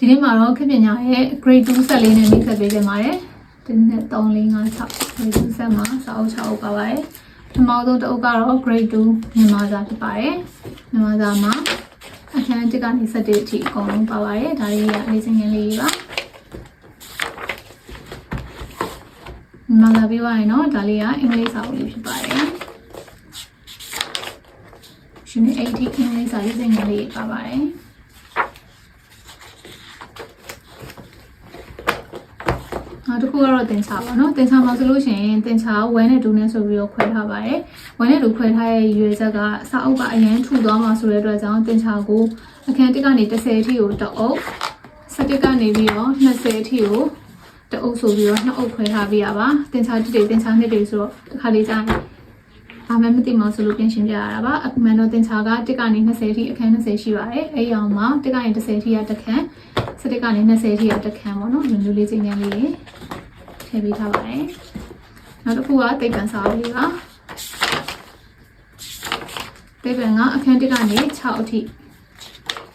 ဒီနေ့မှာတော့ခေတ်ပညာရဲ့ grade 2 set လေးနဲ့မိတ်ဆက်ပေးကြပါတယ်ဒီနေ့3 4 5 6 grade 2 set မှာစာအုပ်6အုပ်ပါပါတယ်ပထမဆုံးတစ်အုပ်ကတော့ grade 2မြန်မာစာဖြစ်ပါတယ်မြန်မာစာမှာအခန်း1ကနေ7အထိအကုန်လုံးပါပါတယ်ဒါလေးကလေးစင်ငယ်လေးပါမြန်မာစာပြောရရင်တော့ဒါလေးကအင်္ဂလိပ်စာအုပ်လေးဖြစ်ပါတယ်ရှင်နေ8အထိအင်္ဂလိပ်စာလေးစင်ငယ်လေးပါပါတယ်တခုကတော့တင်ချာပါเนาะတင်ချာမှာဆိုလို့ရှိရင်တင်ချာ1နဲ့2နဲ့ဆိုပြီးတော့ခွဲထားပါတယ်1နဲ့2ခွဲထားရဲ့ရွေချက်ကစာအုပ်ကအရင်ထူသွားမှာဆိုတဲ့အတွက်ကြောင့်တင်ချာကိုအခန်း1ကနေ10အထိကိုတအုပ်17ကနေပြီးတော့20အထိကိုတအုပ်ဆိုပြီးတော့2အုပ်ခွဲထားပေးရပါတင်ချာ1တွေတင်ချာ2တွေဆိုတော့တစ်ခါလေးကြာရင်ဘာမှမသိမှဆိုလို့ပြင်ရှင်းပြရတာပါအခုမှတော့တင်ချာက1ကနေ20အထိအခန်း20ရှိပါတယ်အဲ့ဒီအောင်မှာ1ကနေ10အထိကတစ်ခန်း17ကနေ20အထိကတစ်ခန်းပေါ့เนาะမျိုးလေးချင်းချင်းလေးထည့်ပေးထားပါတယ်နောက်တစ်ခုကသိပ္ပံစာအုပ်လေးပါသိပ္ပံကအခန်း1ကနေ6အထိ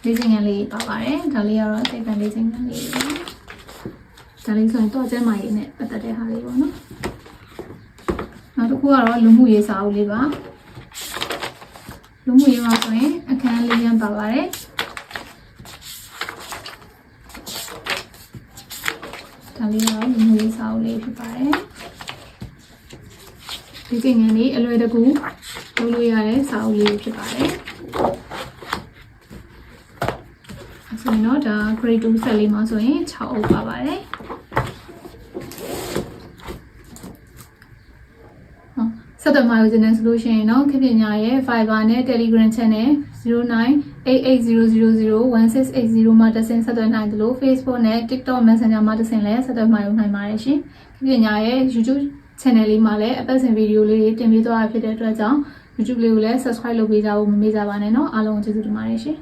လေးချင်းချင်းလေးပါပါတယ်ဒါလေးကတော့သိပ္ပံလေးချင်းချင်းလေးပါဒါလေးဆိုရင်တော့ကျမ်းမာရေးနဲ့ပတ်သက်တဲ့ဟာလေးပေါ့နော်နောက်တစ်ခုကတော့လူမှုရေးစာအုပ်လေးပါလူမှုရေးမှာဆိုရင်အခန်း4ရန်ပါပါတယ်ဒါလေးကတော့လူမှုရေးစာအုပ်လေးဖြစ်ပါတယ်ဒီကျင်ငန်းလေးအလွယ်တကူလုပ်လို့ရတဲ့စာအုပ်လေးဖြစ်ပါတယ်ဆိုရင်တော့ဒါ grade 2 set လေးမှာဆိုရင်6အုပ်ပါပါတယ်ဆက်သွယ်မှာယူနေဆိုလို့ရှိရင်တော့ခေတ်ပညာရဲ့ Viber နဲ့ Telegram Channel 0988000168မှာတက်ဆင်ဆက်သွယ်နိုင်တယ်လို့ Facebook နဲ့ TikTok Messenger မှာတက်ဆင်လည်းဆက်သွယ်မှာယူနိုင်ပါတယ်ရှင်ခေတ်ပညာရဲ့ YouTube Channel လေးမှာလည်းအပတ်စဉ်ဗီဒီယိုလေးတွေတင်ပေးသွားတာဖြစ်တဲ့အတွက်ကြောင့် YouTube လေးကိုလည်း Subscribe လုပ်ပေးကြဖို့မမေ့ကြပါနဲ့เนาะအားလုံးကျေးဇူးတင်ပါတယ်ရှင်